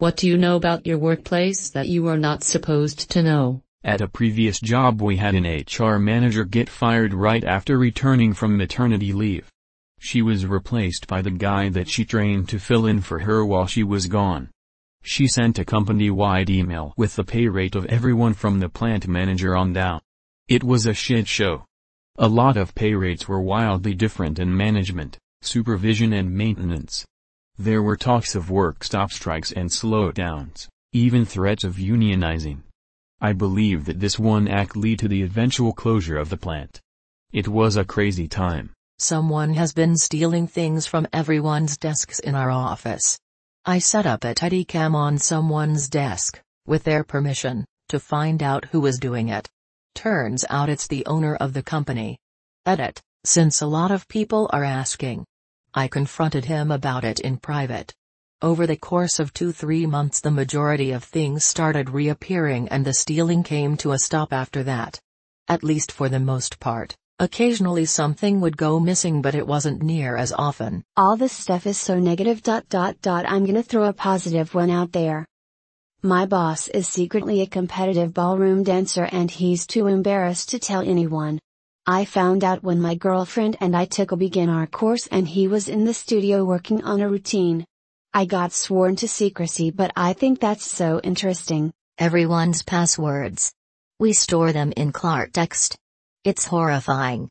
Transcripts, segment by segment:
What do you know about your workplace that you are not supposed to know? At a previous job we had an HR manager get fired right after returning from maternity leave. She was replaced by the guy that she trained to fill in for her while she was gone. She sent a company-wide email with the pay rate of everyone from the plant manager on down. It was a shit show. A lot of pay rates were wildly different in management, supervision and maintenance. There were talks of work stop strikes and slowdowns, even threats of unionizing. I believe that this one act led to the eventual closure of the plant. It was a crazy time. Someone has been stealing things from everyone's desks in our office. I set up a Teddy cam on someone's desk, with their permission, to find out who was doing it. Turns out it's the owner of the company. Edit, since a lot of people are asking. I confronted him about it in private. Over the course of 2-3 months the majority of things started reappearing and the stealing came to a stop after that. At least for the most part. Occasionally something would go missing but it wasn't near as often. All this stuff is so negative. I'm gonna throw a positive one out there. My boss is secretly a competitive ballroom dancer and he's too embarrassed to tell anyone. I found out when my girlfriend and I took a beginner course and he was in the studio working on a routine. I got sworn to secrecy but I think that's so interesting. Everyone's passwords. We store them in Klartext. It's horrifying.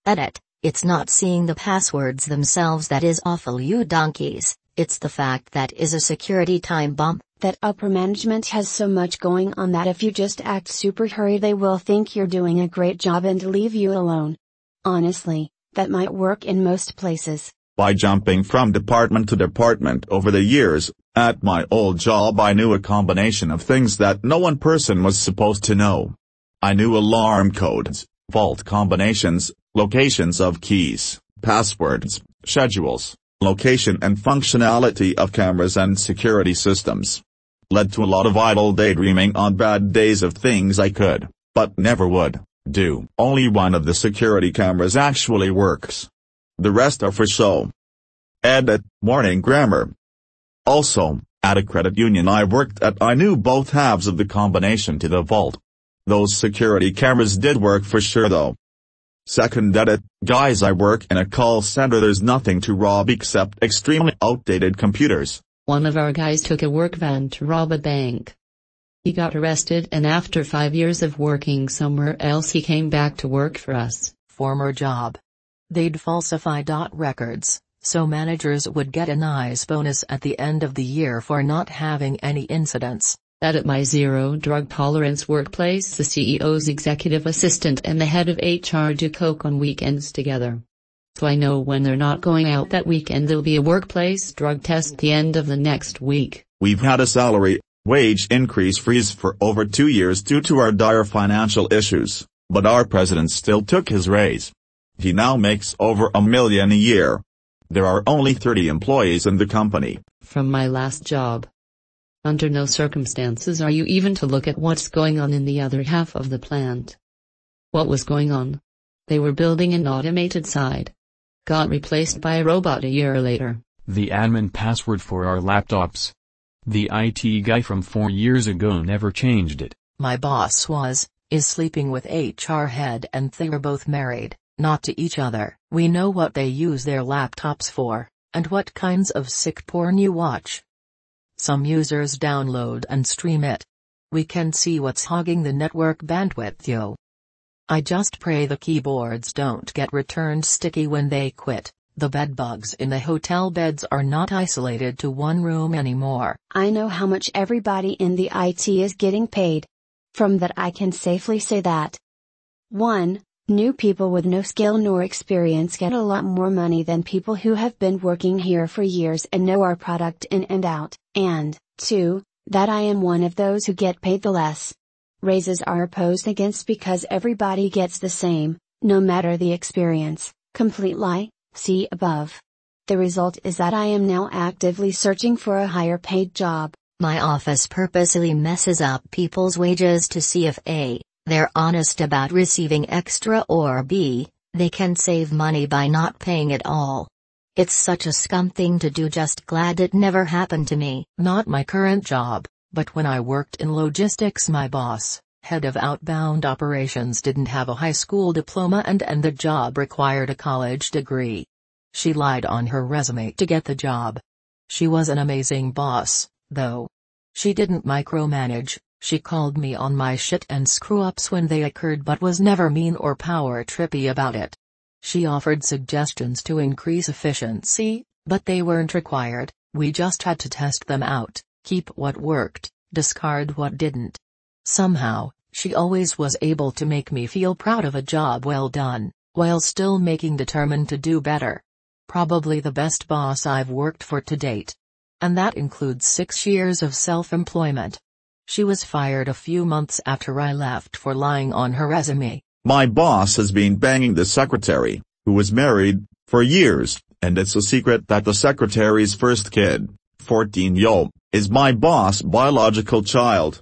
Edit, it's not seeing the passwords themselves that is awful you donkeys, it's the fact that is a security time bomb. That upper management has so much going on that if you just act super hurry they will think you're doing a great job and leave you alone. Honestly, that might work in most places. By jumping from department to department over the years, at my old job I knew a combination of things that no one person was supposed to know. I knew alarm codes, vault combinations, locations of keys, passwords, schedules, location and functionality of cameras and security systems. Led to a lot of idle daydreaming on bad days of things I could, but never would, do. Only one of the security cameras actually works. The rest are for show. Edit, warning grammar. Also, at a credit union I worked at I knew both halves of the combination to the vault. Those security cameras did work for sure though. Second edit, guys I work in a call center there's nothing to rob except extremely outdated computers. One of our guys took a work van to rob a bank. He got arrested and after 5 years of working somewhere else he came back to work for us. Former job. They'd falsify records, so managers would get a nice bonus at the end of the year for not having any incidents. That at my zero drug tolerance workplace the CEO's executive assistant and the head of HR do coke on weekends together. So I know when they're not going out that weekend there'll be a workplace drug test at the end of the next week. We've had a salary, wage increase freeze for over 2 years due to our dire financial issues, but our president still took his raise. He now makes over $1 million a year. There are only 30 employees in the company. From my last job. Under no circumstances are you even to look at what's going on in the other half of the plant. What was going on? They were building an automated side. Got replaced by a robot a year later. The admin password for our laptops. The IT guy from 4 years ago never changed it. My boss is sleeping with HR head and they are both married, not to each other. We know what they use their laptops for, and what kinds of sick porn you watch. Some users download and stream it. We can see what's hogging the network bandwidth yo. I just pray the keyboards don't get returned sticky when they quit. The bedbugs in the hotel beds are not isolated to one room anymore. I know how much everybody in the IT is getting paid. From that I can safely say that 1. New people with no skill nor experience get a lot more money than people who have been working here for years and know our product in and out, and 2. That I am one of those who get paid the less. Raises are opposed against because everybody gets the same, no matter the experience. Complete lie, see above. The result is that I am now actively searching for a higher paid job. My office purposely messes up people's wages to see if A, they're honest about receiving extra or B, they can save money by not paying at all. It's such a scum thing to do, just glad it never happened to me. Not my current job, but when I worked in logistics, my boss, head of outbound operations, didn't have a high school diploma and the job required a college degree. She lied on her resume to get the job. She was an amazing boss, though. She didn't micromanage, she called me on my shit and screw-ups when they occurred, but was never mean or power-trippy about it. She offered suggestions to increase efficiency, but they weren't required. We just had to test them out, keep what worked, discard what didn't. Somehow, she always was able to make me feel proud of a job well done, while still making determined to do better. Probably the best boss I've worked for to date. And that includes 6 years of self-employment. She was fired a few months after I left for lying on her resume. My boss has been banging the secretary, who was married, for years, and it's a secret that the secretary's first kid, 14-year-old, is my boss' biological child.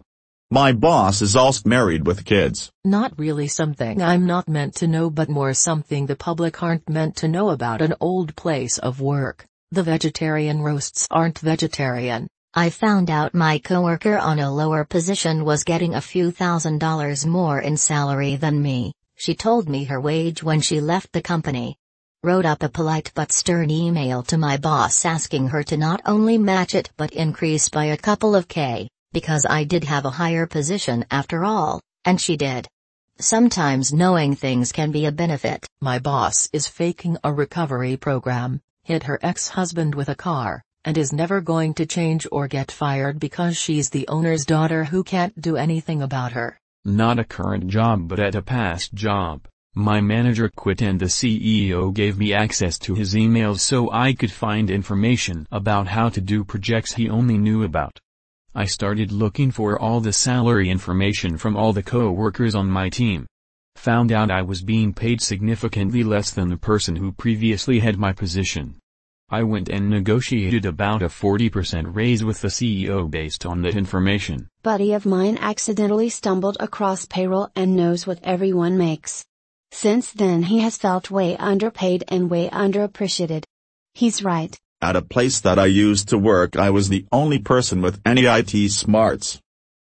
My boss is also married with kids. Not really something I'm not meant to know, but more something the public aren't meant to know about an old place of work. The vegetarian roasts aren't vegetarian. I found out my coworker on a lower position was getting a few $1,000s more in salary than me. She told me her wage when she left the company. Wrote up a polite but stern email to my boss asking her to not only match it but increase by a couple of K, because I did have a higher position after all, and she did. Sometimes knowing things can be a benefit. My boss is faking a recovery program, hit her ex-husband with a car, and is never going to change or get fired because she's the owner's daughter who can't do anything about her. Not a current job, but at a past job, my manager quit and the CEO gave me access to his emails so I could find information about how to do projects he only knew about. I started looking for all the salary information from all the co-workers on my team. Found out I was being paid significantly less than the person who previously had my position. I went and negotiated about a 40% raise with the CEO based on that information. Buddy of mine accidentally stumbled across payroll and knows what everyone makes. Since then he has felt way underpaid and way underappreciated. He's right. At a place that I used to work, I was the only person with any IT smarts.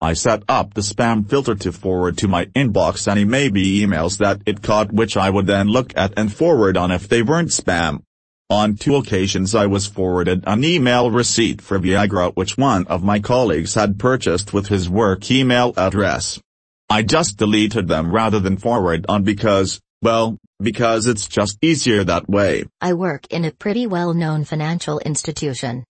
I set up the spam filter to forward to my inbox any maybe emails that it caught, which I would then look at and forward on if they weren't spam. On 2 occasions I was forwarded an email receipt for Viagra which one of my colleagues had purchased with his work email address. I just deleted them rather than forward on because it's just easier that way. I work in a pretty well-known financial institution.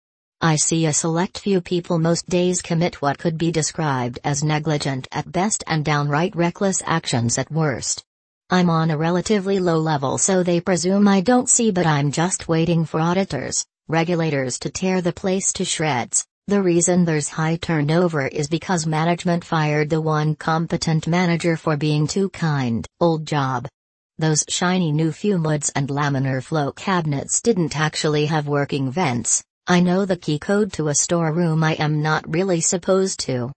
I see a select few people most days commit what could be described as negligent at best and downright reckless actions at worst. I'm on a relatively low level, so they presume I don't see, but I'm just waiting for auditors, regulators to tear the place to shreds. The reason there's high turnover is because management fired the one competent manager for being too kind. Old job. Those shiny new fume hoods and laminar flow cabinets didn't actually have working vents. I know the key code to a storeroom I am not really supposed to.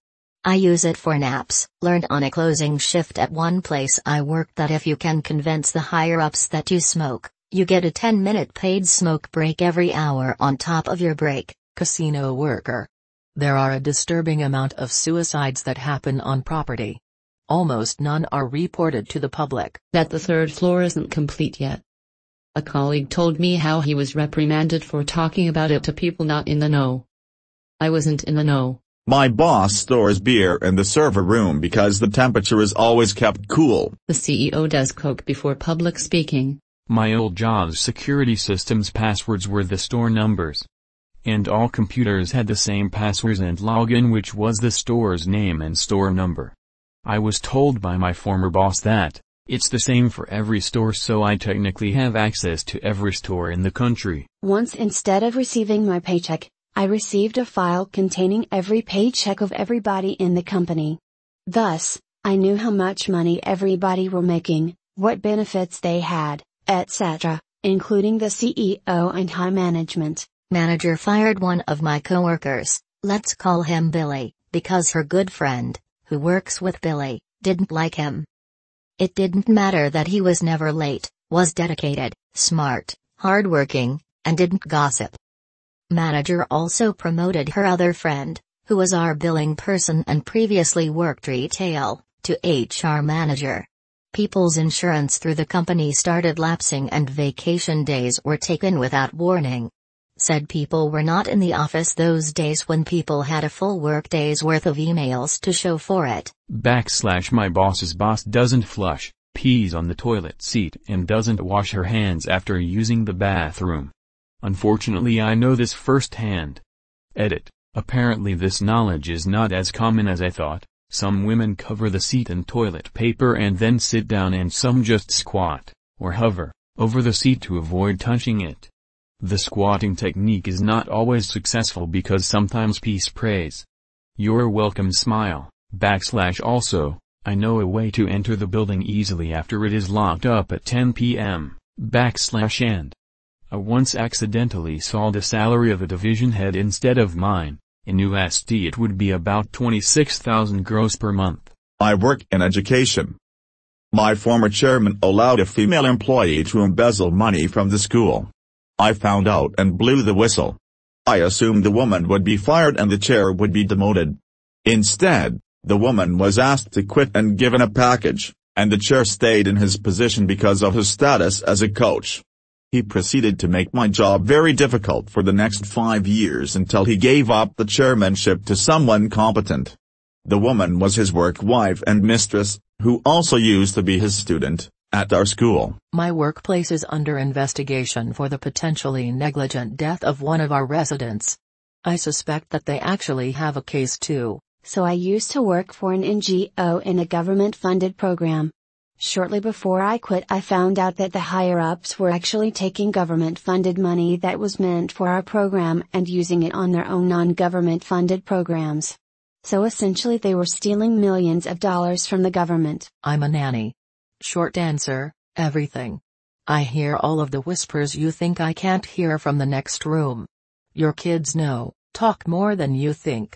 I use it for naps. Learned on a closing shift at one place I worked that if you can convince the higher-ups that you smoke, you get a 10-minute paid smoke break every hour on top of your break. Casino worker. There are a disturbing amount of suicides that happen on property. Almost none are reported to the public. That the 3rd floor isn't complete yet. A colleague told me how he was reprimanded for talking about it to people not in the know. I wasn't in the know. My boss stores beer in the server room because the temperature is always kept cool. The CEO does coke before public speaking. My old job's security system's passwords were the store numbers. And all computers had the same passwords and login, which was the store's name and store number. I was told by my former boss that it's the same for every store, so I technically have access to every store in the country. Once, instead of receiving my paycheck, I received a file containing every paycheck of everybody in the company. Thus, I knew how much money everybody were making, what benefits they had, etc., including the CEO and high management. Manager fired one of my coworkers, let's call him Billy, because her good friend, who works with Billy, didn't like him. It didn't matter that he was never late, was dedicated, smart, hardworking, and didn't gossip. Manager also promoted her other friend, who was our billing person and previously worked retail, to HR manager. People's insurance through the company started lapsing and vacation days were taken without warning. Said people were not in the office those days when people had a full work day's worth of emails to show for it. My boss's boss doesn't flush, pees on the toilet seat and doesn't wash her hands after using the bathroom. Unfortunately, I know this firsthand. Edit. Apparently this knowledge is not as common as I thought. Some women cover the seat in toilet paper and then sit down, and some just squat, or hover, over the seat to avoid touching it. The squatting technique is not always successful because sometimes pee sprays. You're welcome. Smile. Also, I know a way to enter the building easily after it is locked up at 10 p.m. And. I once accidentally saw the salary of a division head instead of mine. In USD it would be about 26,000 gross per month. I work in education. My former chairman allowed a female employee to embezzle money from the school. I found out and blew the whistle. I assumed the woman would be fired and the chair would be demoted. Instead, the woman was asked to quit and given a package, and the chair stayed in his position because of his status as a coach. He proceeded to make my job very difficult for the next 5 years until he gave up the chairmanship to someone competent. The woman was his work wife and mistress, who also used to be his student at our school. My workplace is under investigation for the potentially negligent death of one of our residents. I suspect that they actually have a case too. So I used to work for an NGO in a government-funded program. Shortly before I quit, I found out that the higher-ups were actually taking government-funded money that was meant for our program and using it on their own non-government-funded programs. So essentially they were stealing millions of dollars from the government. I'm a nanny. Short answer, everything. I hear all of the whispers you think I can't hear from the next room. Your kids talk more than you think.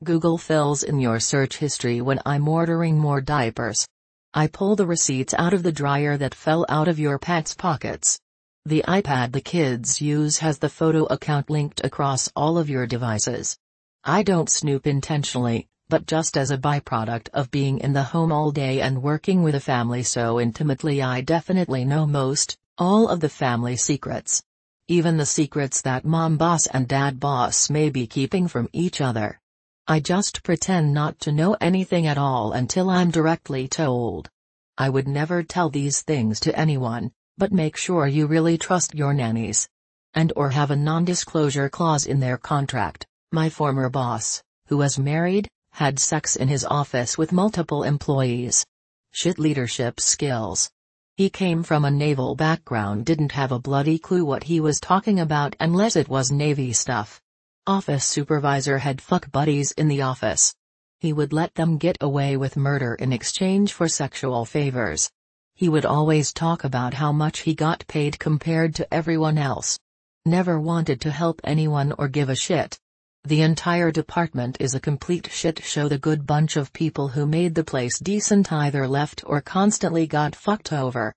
Google fills in your search history when I'm ordering more diapers. I pull the receipts out of the dryer that fell out of your pet's pockets. The iPad the kids use has the photo account linked across all of your devices. I don't snoop intentionally, but just as a byproduct of being in the home all day and working with a family so intimately, I definitely know all of the family secrets. Even the secrets that mom boss and dad boss may be keeping from each other. I just pretend not to know anything at all until I'm directly told. I would never tell these things to anyone, but make sure you really trust your nannies. And/or have a non-disclosure clause in their contract. My former boss, who was married, had sex in his office with multiple employees. Shit leadership skills. He came from a naval background, didn't have a bloody clue what he was talking about unless it was Navy stuff. Office supervisor had fuck buddies in the office. He would let them get away with murder in exchange for sexual favors. He would always talk about how much he got paid compared to everyone else. Never wanted to help anyone or give a shit. The entire department is a complete shit show. The good bunch of people who made the place decent either left or constantly got fucked over.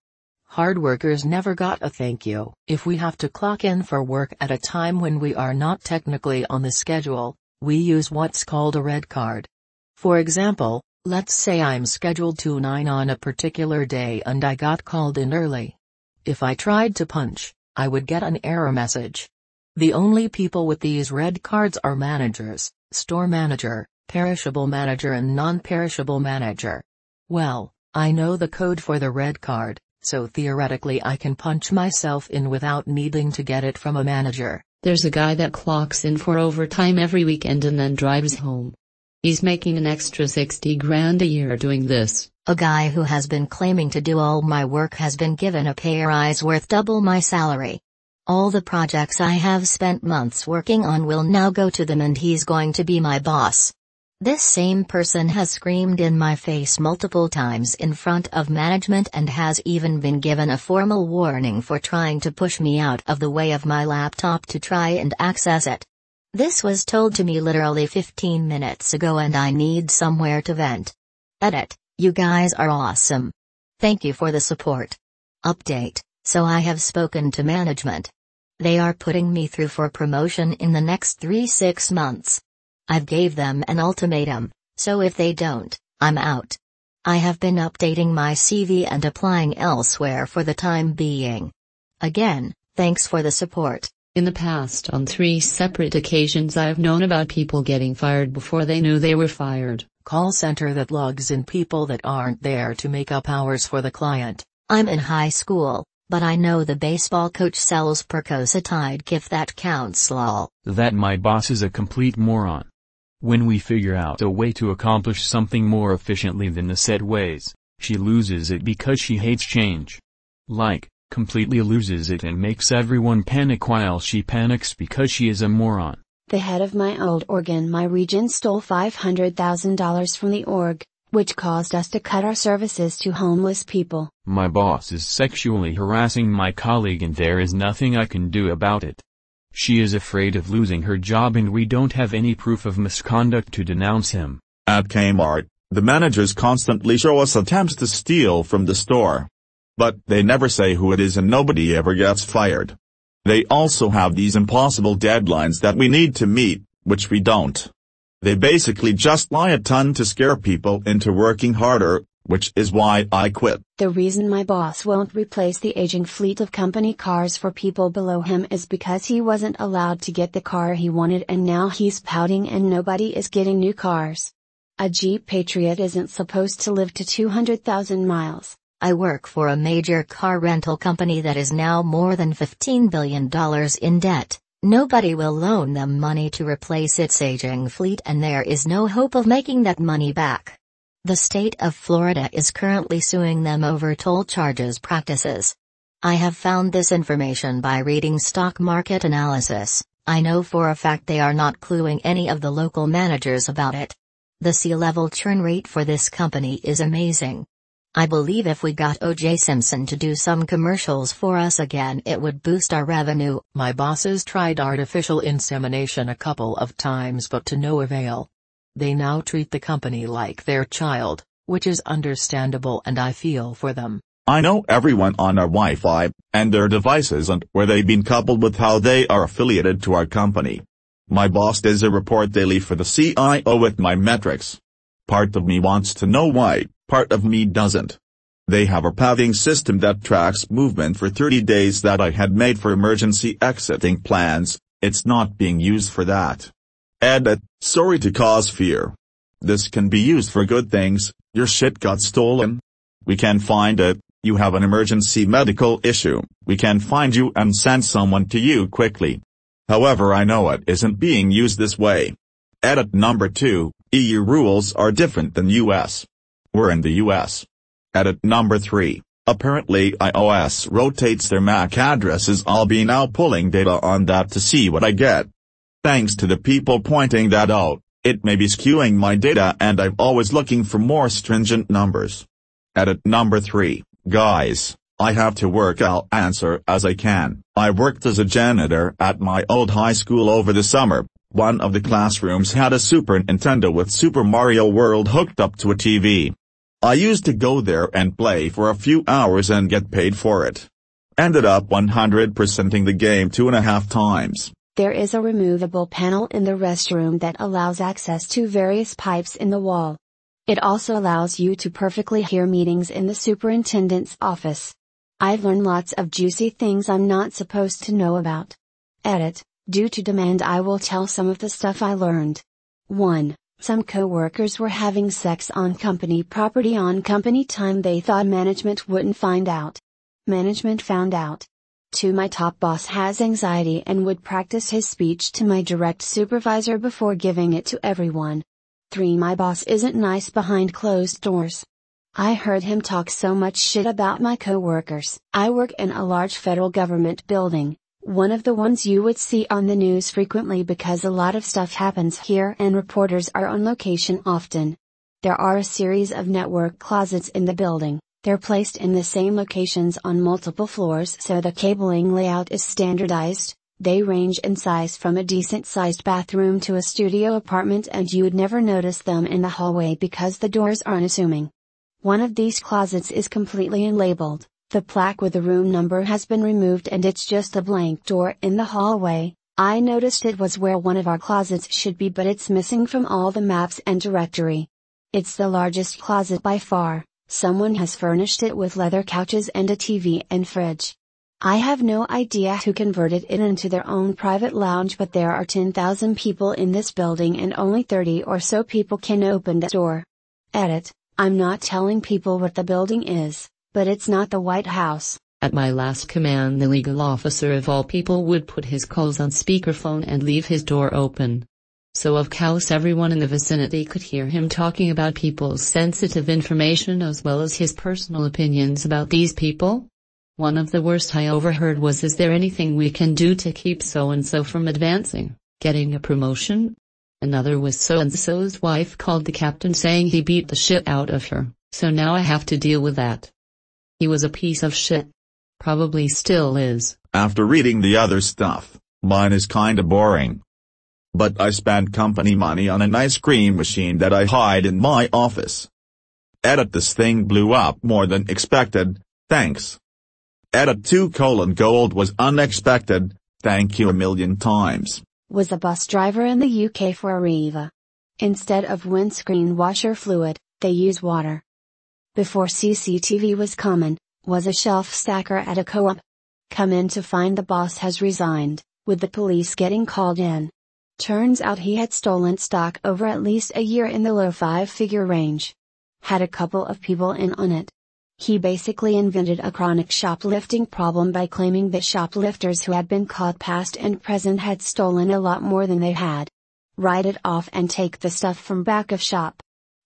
Hard workers never got a thank you. If we have to clock in for work at a time when we are not technically on the schedule, we use what's called a red card. For example, let's say I'm scheduled to 9 on a particular day and I got called in early. If I tried to punch, I would get an error message. The only people with these red cards are managers, store manager, perishable manager and non-perishable manager. Well, I know the code for the red card, so theoretically I can punch myself in without needing to get it from a manager. There's a guy that clocks in for overtime every weekend and then drives home. He's making an extra 60 grand a year doing this. A guy who has been claiming to do all my work has been given a pay rise worth double my salary. All the projects I have spent months working on will now go to them and he's going to be my boss. This same person has screamed in my face multiple times in front of management and has even been given a formal warning for trying to push me out of the way of my laptop to try and access it. This was told to me literally 15 minutes ago and I need somewhere to vent. Edit. You guys are awesome. Thank you for the support. Update. So I have spoken to management. They are putting me through for promotion in the next 3-6 months. I've gave them an ultimatum, so if they don't, I'm out. I have been updating my CV and applying elsewhere for the time being. Again, thanks for the support. In the past, on 3 separate occasions, I have known about people getting fired before they knew they were fired. Call center that logs in people that aren't there to make up hours for the client. I'm in high school, but I know the baseball coach sells Percocetide if that counts lol. That my boss is a complete moron. When we figure out a way to accomplish something more efficiently than the set ways, she loses it because she hates change. Like, completely loses it and makes everyone panic while she panics because she is a moron. The head of my old org in my region stole $500,000 from the org, which caused us to cut our services to homeless people. My boss is sexually harassing my colleague and there is nothing I can do about it. She is afraid of losing her job and we don't have any proof of misconduct to denounce him. At Kmart, the managers constantly show us attempts to steal from the store. But they never say who it is and nobody ever gets fired. They also have these impossible deadlines that we need to meet, which we don't. They basically just lie a ton to scare people into working harder, which is why I quit. The reason my boss won't replace the aging fleet of company cars for people below him is because he wasn't allowed to get the car he wanted and now he's pouting and nobody is getting new cars. A Jeep Patriot isn't supposed to live to 200,000 miles. I work for a major car rental company that is now more than $15 billion in debt. Nobody will loan them money to replace its aging fleet and there is no hope of making that money back. The state of Florida is currently suing them over toll charges practices. I have found this information by reading stock market analysis. I know for a fact they are not cluing any of the local managers about it. The C-level churn rate for this company is amazing. I believe if we got O.J. Simpson to do some commercials for us again it would boost our revenue. My bosses tried artificial insemination a couple of times but to no avail. They now treat the company like their child, which is understandable and I feel for them. I know everyone on our Wi-Fi, and their devices and where they've been coupled with how they are affiliated to our company. My boss does a report daily for the CIO with my metrics. Part of me wants to know why. Part of me doesn't. They have a pathing system that tracks movement for 30 days that I had made for emergency exiting plans. It's not being used for that. Edit, sorry to cause fear. This can be used for good things. Your shit got stolen. We can find it. You have an emergency medical issue. We can find you and send someone to you quickly. However, I know it isn't being used this way. Edit number 2, EU rules are different than US. We're in the US. Edit number 3, apparently iOS rotates their MAC addresses. I'll be now pulling data on that to see what I get. Thanks to the people pointing that out, it may be skewing my data and I'm always looking for more stringent numbers. Edit number 3, guys, I have to work. I'll answer as I can. I worked as a janitor at my old high school over the summer. One of the classrooms had a Super Nintendo with Super Mario World hooked up to a TV. I used to go there and play for a few hours and get paid for it. Ended up 100%ing the game 2.5 times. There is a removable panel in the restroom that allows access to various pipes in the wall. It also allows you to perfectly hear meetings in the superintendent's office. I've learned lots of juicy things I'm not supposed to know about. Edit, due to demand I will tell some of the stuff I learned. 1. Some co-workers were having sex on company property on company time. They thought management wouldn't find out. Management found out. 2. My top boss has anxiety and would practice his speech to my direct supervisor before giving it to everyone. 3. My boss isn't nice behind closed doors. I heard him talk so much shit about my co-workers. I work in a large federal government building. One of the ones you would see on the news frequently because a lot of stuff happens here and reporters are on location often. There are a series of network closets in the building. They're placed in the same locations on multiple floors so the cabling layout is standardized. They range in size from a decent-sized bathroom to a studio apartment and you'd never notice them in the hallway because the doors are unassuming. One of these closets is completely unlabeled. The plaque with the room number has been removed and it's just a blank door in the hallway. I noticed it was where one of our closets should be, but it's missing from all the maps and directory. It's the largest closet by far. Someone has furnished it with leather couches and a TV and fridge. I have no idea who converted it into their own private lounge, but there are 10,000 people in this building and only 30 or so people can open the door. Edit: I'm not telling people what the building is, but it's not the White House. At my last command, the legal officer of all people would put his calls on speakerphone and leave his door open. So of course everyone in the vicinity could hear him talking about people's sensitive information as well as his personal opinions about these people. One of the worst I overheard was, "Is there anything we can do to keep so-and-so from advancing, getting a promotion?" Another was, "So-and-so's wife called the captain saying he beat the shit out of her, so now I have to deal with that." He was a piece of shit. Probably still is. After reading the other stuff, mine is kinda boring. But I spent company money on an ice cream machine that I hide in my office. Edit: this thing blew up more than expected, thanks. Edit: 2: gold was unexpected, thank you a million times. Was a bus driver in the UK for Arriva. Instead of windscreen washer fluid, they use water. Before CCTV was common, was a shelf stacker at a co-op. Come in to find the boss has resigned, with the police getting called in. Turns out he had stolen stock over at least a year in the low 5-figure range. Had a couple of people in on it. He basically invented a chronic shoplifting problem by claiming that shoplifters who had been caught past and present had stolen a lot more than they had. Write it off and take the stuff from back of shop.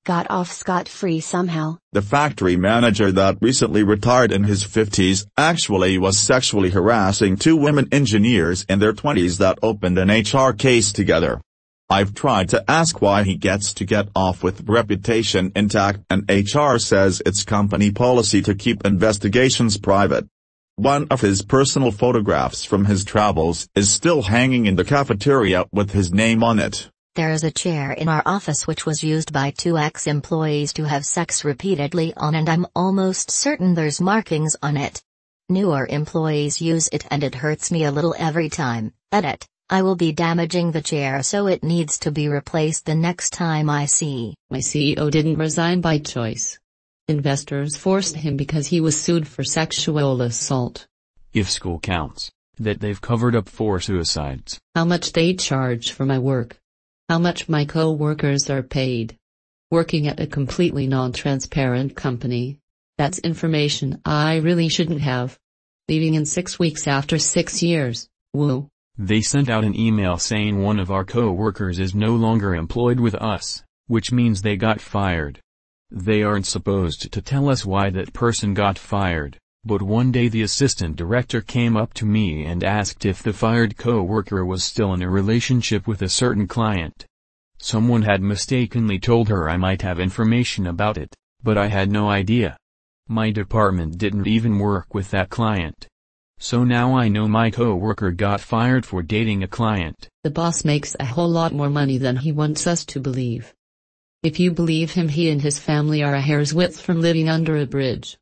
Got off scot-free somehow. The factory manager that recently retired in his 50s actually was sexually harassing 2 women engineers in their 20s that opened an HR case together. I've tried to ask why he gets to get off with reputation intact, and HR says it's company policy to keep investigations private. One of his personal photographs from his travels is still hanging in the cafeteria with his name on it. There is a chair in our office which was used by 2 ex-employees to have sex repeatedly on, and I'm almost certain there's markings on it. Newer employees use it and it hurts me a little every time. Edit: I will be damaging the chair, so it needs to be replaced the next time I see. My CEO didn't resign by choice. Investors forced him because he was sued for sexual assault. If school counts, that they've covered up 4 suicides. How much they charge for my work. How much my co-workers are paid. Working at a completely non-transparent company. That's information I really shouldn't have. Leaving in 6 weeks after 6 years. Woo. They sent out an email saying one of our co-workers is no longer employed with us, which means they got fired. They aren't supposed to tell us why that person got fired, but one day the assistant director came up to me and asked if the fired co-worker was still in a relationship with a certain client. Someone had mistakenly told her I might have information about it, but I had no idea. My department didn't even work with that client. So now I know my co-worker got fired for dating a client. The boss makes a whole lot more money than he wants us to believe. If you believe him, he and his family are a hair's width from living under a bridge.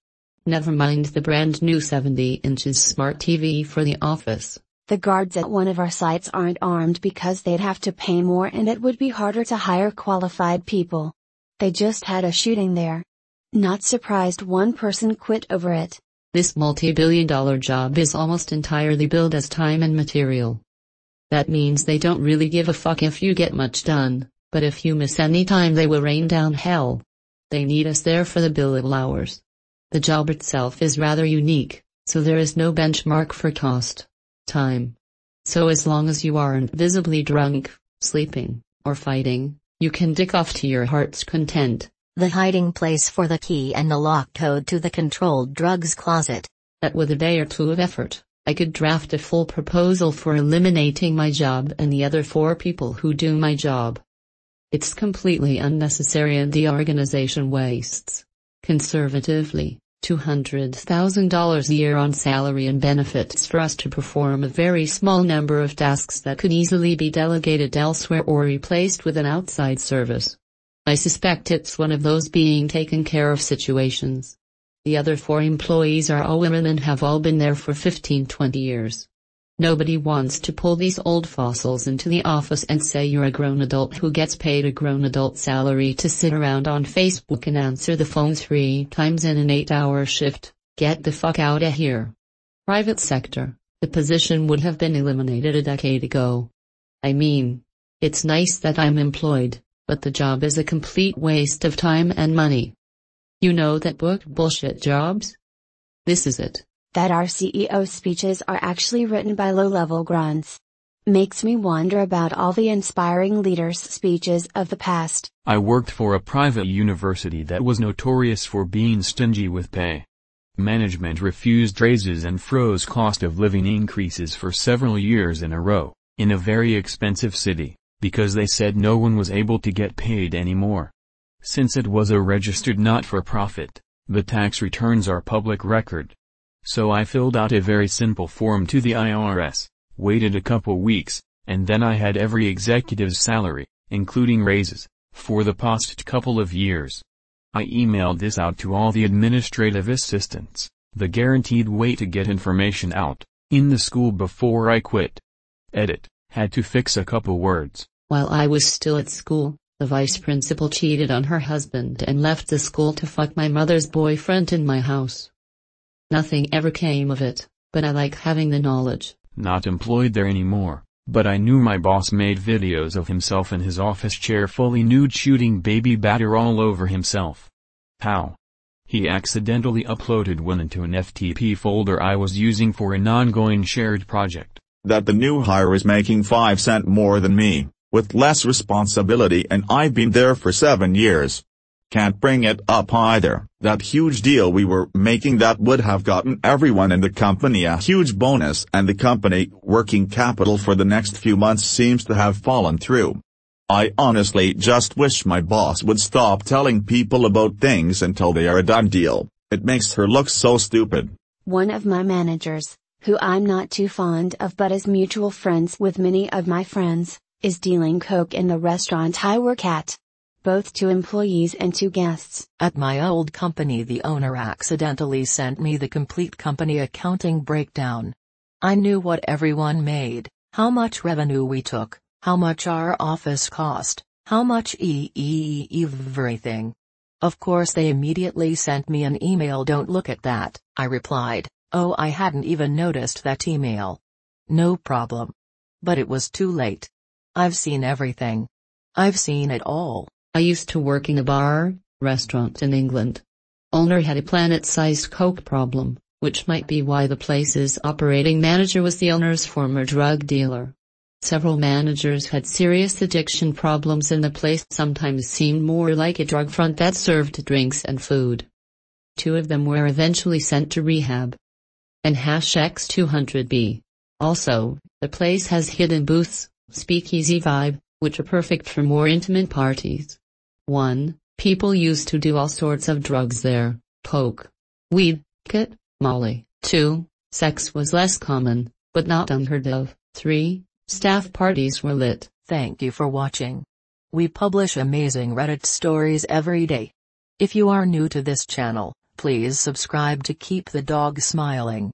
Never mind the brand new 70 inches smart TV for the office. The guards at one of our sites aren't armed because they'd have to pay more and it would be harder to hire qualified people. They just had a shooting there. Not surprised one person quit over it. This multi-billion-dollar job is almost entirely billed as time and material. That means they don't really give a fuck if you get much done, but if you miss any time they will rain down hell. They need us there for the billable hours. The job itself is rather unique, so there is no benchmark for cost. Time. So as long as you aren't visibly drunk, sleeping, or fighting, you can dick off to your heart's content. The hiding place for the key and the lock code to the controlled drugs closet. That with a day or 2 of effort, I could draft a full proposal for eliminating my job and the other 4 people who do my job. It's completely unnecessary and the organization wastes, conservatively, $200,000 a year on salary and benefits for us to perform a very small number of tasks that could easily be delegated elsewhere or replaced with an outside service. I suspect it's one of those being taken care of situations. The other 4 employees are all women and have all been there for 15-20 years. Nobody wants to pull these old fossils into the office and say you're a grown adult who gets paid a grown adult salary to sit around on Facebook and answer the phone 3 times in an 8-hour shift. Get the fuck out of here. Private sector, the position would have been eliminated a decade ago. I mean, it's nice that I'm employed, but the job is a complete waste of time and money. You know that book Bullshit Jobs? This is it. That our CEO speeches are actually written by low-level grunts. Makes me wonder about all the inspiring leaders' speeches of the past. I worked for a private university that was notorious for being stingy with pay. Management refused raises and froze cost of living increases for several years in a row, in a very expensive city, because they said no one was able to get paid anymore. Since it was a registered not-for-profit, the tax returns are public record. So I filled out a very simple form to the IRS, waited a couple weeks, and then I had every executive's salary, including raises, for the past couple of years. I emailed this out to all the administrative assistants, the guaranteed way to get information out, in the school before I quit. Edit, had to fix a couple words. While I was still at school, the vice principal cheated on her husband and left the school to fuck my mother's boyfriend in my house. Nothing ever came of it, but I like having the knowledge. Not employed there anymore, but I knew my boss made videos of himself in his office chair fully nude shooting baby batter all over himself. How? He accidentally uploaded one into an FTP folder I was using for an ongoing shared project. That the new hire is making 5 cents more than me, with less responsibility, and I've been there for 7 years. Can't bring it up either. That huge deal we were making that would have gotten everyone in the company a huge bonus, and the company working capital for the next few months seems to have fallen through. I honestly just wish my boss would stop telling people about things until they are a done deal. It makes her look so stupid. One of my managers, who I'm not too fond of but is mutual friends with many of my friends, is dealing coke in the restaurant I work at. Both to employees and to guests. At my old company, the owner accidentally sent me the complete company accounting breakdown. I knew what everyone made, how much revenue we took, how much our office cost, how much everything. Of course they immediately sent me an email. Don't look at that, I replied. Oh, I hadn't even noticed that email. No problem. But it was too late. I've seen everything. I've seen it all. I used to work in a restaurant in England. Owner had a planet-sized coke problem, which might be why the place's operating manager was the owner's former drug dealer. Several managers had serious addiction problems, and the place sometimes seemed more like a drug front that served drinks and food. 2 of them were eventually sent to rehab. And #X200B. Also, the place has hidden booths, speakeasy vibe, which are perfect for more intimate parties. 1. People used to do all sorts of drugs there, coke, weed, kit, molly. 2. Sex was less common, but not unheard of. 3. Staff parties were lit. Thank you for watching. We publish amazing Reddit stories every day. If you are new to this channel, please subscribe to keep the dog smiling.